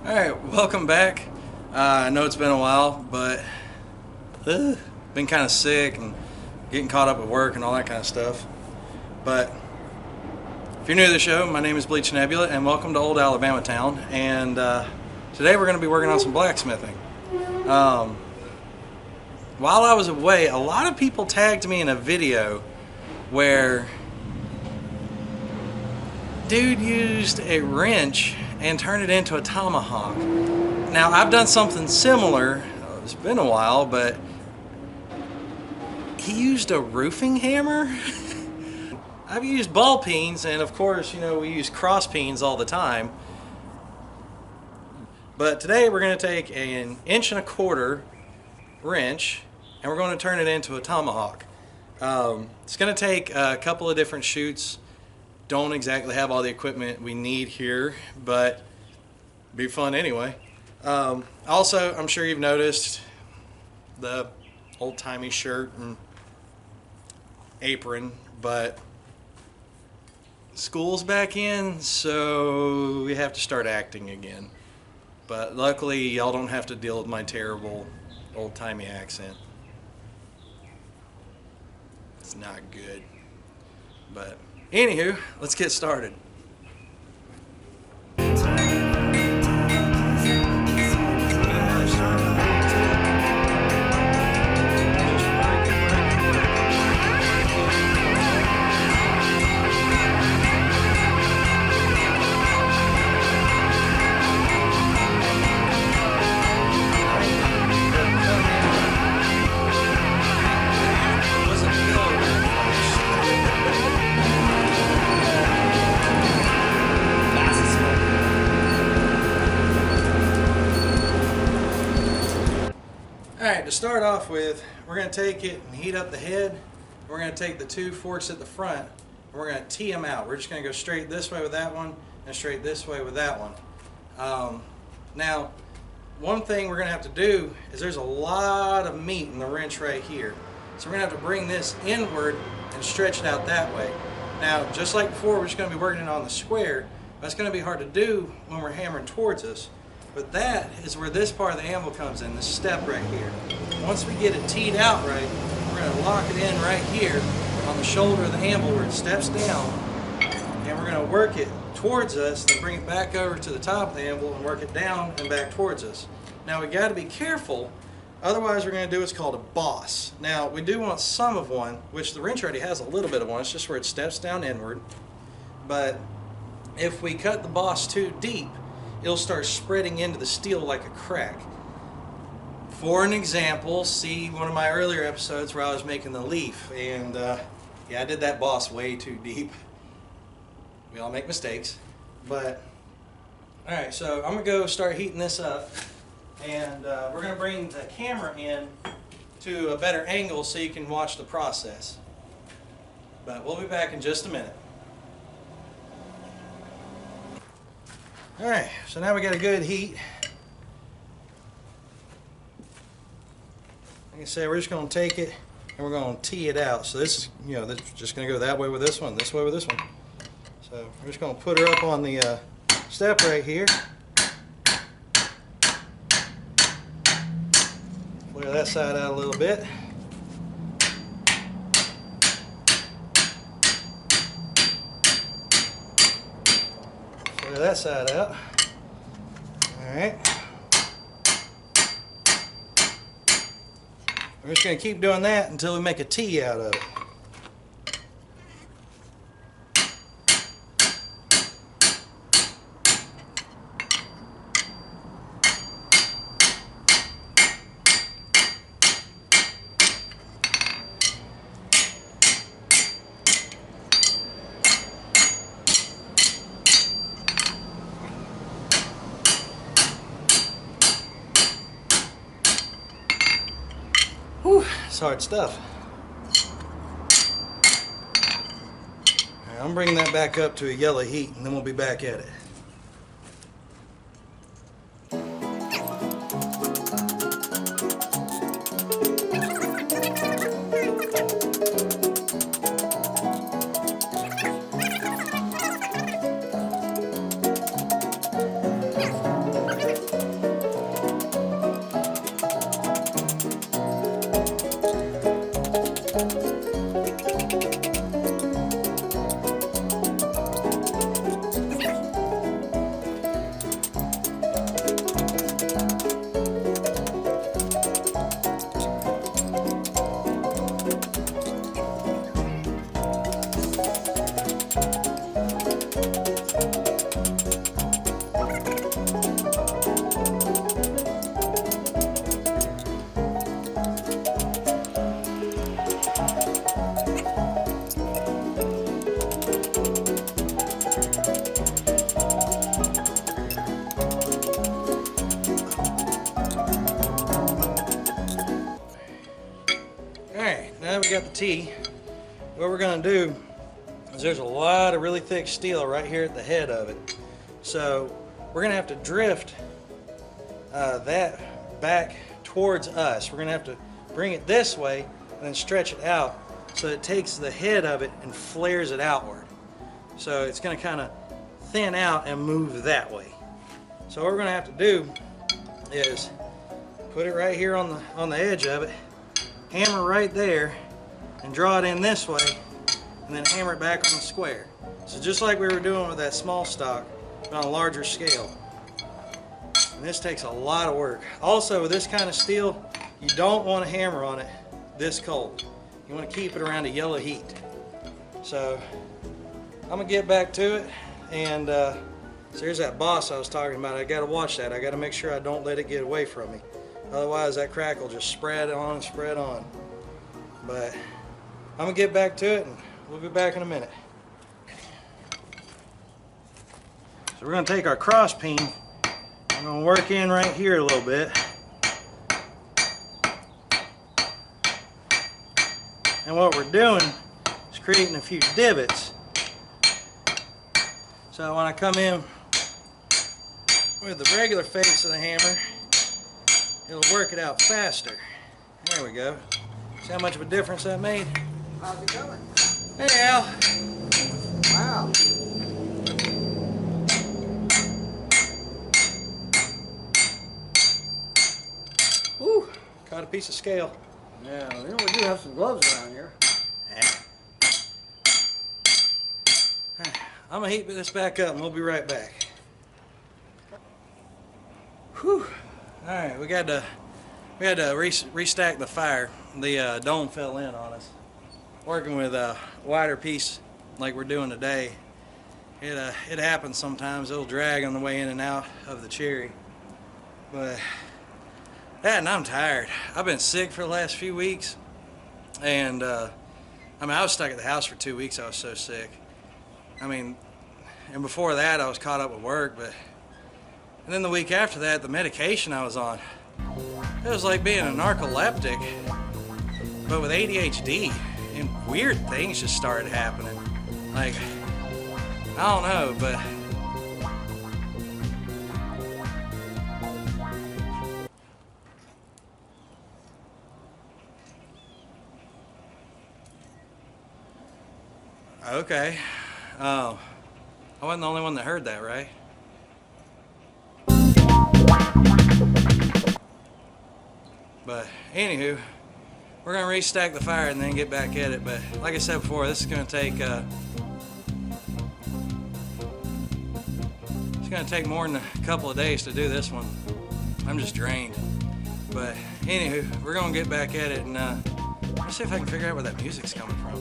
Alright, welcome back. I know it's been a while, but been kind of sick and getting caught up at work and all that kind of stuff. But if you're new to the show, my name is Bleach Nebula and welcome to Old Alabama Town. And today we're going to be working on some blacksmithing. While I was away, a lot of people tagged me in a video where dude used a wrench and turned it into a tomahawk. Now, I've done something similar. It's been a while, but he used a roofing hammer. I've used ball peens, and of course, you know, we use cross peens all the time. But today we're going to take an 1.25" wrench and we're going to turn it into a tomahawk. It's going to take a couple of different shoots. Don't exactly have all the equipment we need here, but it'll be fun anyway. Also, I'm sure you've noticed the old-timey shirt and apron, but school's back in, so we have to start acting again. But luckily, y'all don't have to deal with my terrible old-timey accent. It's not good, but anywho, let's get started. Alright, to start off with, we're going to take it and heat up the head. We're going to take the two forks at the front and we're going to tee them out. We're just going to go straight this way with that one and straight this way with that one. Now, one thing we're going to have to do is there's a lot of meat in the wrench right here. So we're going to have to bring this inward and stretch it out that way. Now, just like before, we're just going to be working it on the square. That's going to be hard to do when we're hammering towards us. But that is where this part of the anvil comes in, this step right here. Once we get it teed out right, we're going to lock it in right here on the shoulder of the anvil where it steps down, and we're going to work it towards us, then bring it back over to the top of the anvil and work it down and back towards us. Now we got to be careful, otherwise we're going to do what's called a boss. Now we do want some of one, which the wrench already has a little bit of one, it's just where it steps down inward. But if we cut the boss too deep, it'll start spreading into the steel like a crack. For an example, see one of my earlier episodes where I was making the leaf, and yeah, I did that boss way too deep. We all make mistakes, but alright, so I'm gonna go start heating this up, and we're gonna bring the camera in to a better angle so you can watch the process. But we'll be back in just a minute. Alright, so now we got a good heat. Like I said, we're just going to take it and we're going to tee it out. So this is, you know, this is just going to go that way with this one, this way with this one. So we're just going to put her up on the step right here. Flare that side out a little bit. That side out. Alright. We're just going to keep doing that until we make a T out of it. Whew, it's hard stuff. All right, I'm bringing that back up to a yellow heat and then we'll be back at it. we got the T, what we're going to do is there's a lot of really thick steel right here at the head of it. So we're going to have to drift that back towards us. We're going to have to bring it this way and then stretch it out so it takes the head of it and flares it outward. So it's going to kind of thin out and move that way. So what we're going to have to do is put it right here on the edge of it, hammer right there, and draw it in this way, and then hammer it back on the square. So just like we were doing with that small stock, but on a larger scale. And this takes a lot of work. Also, with this kind of steel, you don't want to hammer on it this cold. You want to keep it around a yellow heat. So I'm gonna get back to it, and so here's that boss I was talking about. I gotta watch that. I gotta make sure I don't let it get away from me. Otherwise that crack will just spread on and spread on. But I'm gonna get back to it, and we'll be back in a minute. So we're gonna take our cross peen. I'm gonna work in right here a little bit. And what we're doing is creating a few divots. So when I come in with the regular face of the hammer, it'll work it out faster. There we go. See how much of a difference that made? How's it going? Hey, Al. Wow. Whew, caught a piece of scale. Yeah, you know, we do have some gloves around here. I'm gonna heat this back up and we'll be right back. Whew. All right, we had to restack the fire. The dome fell in on us. Working with a wider piece like we're doing today, it happens sometimes. It'll drag on the way in and out of the cherry. But and I'm tired. I've been sick for the last few weeks, and I mean, I was stuck at the house for 2 weeks. I was so sick. I mean, and before that I was caught up with work, and then the week after that, the medication I was on, it was like being a narcoleptic, but with ADHD, and weird things just started happening. Like, I don't know, but okay. I wasn't the only one that heard that, right? But anywho, we're gonna restack the fire and then get back at it. But like I said before, this is gonna take it's gonna take more than a couple of days to do this one. I'm just drained. But anywho, we're gonna get back at it, and let's see if I can figure out where that music's coming from.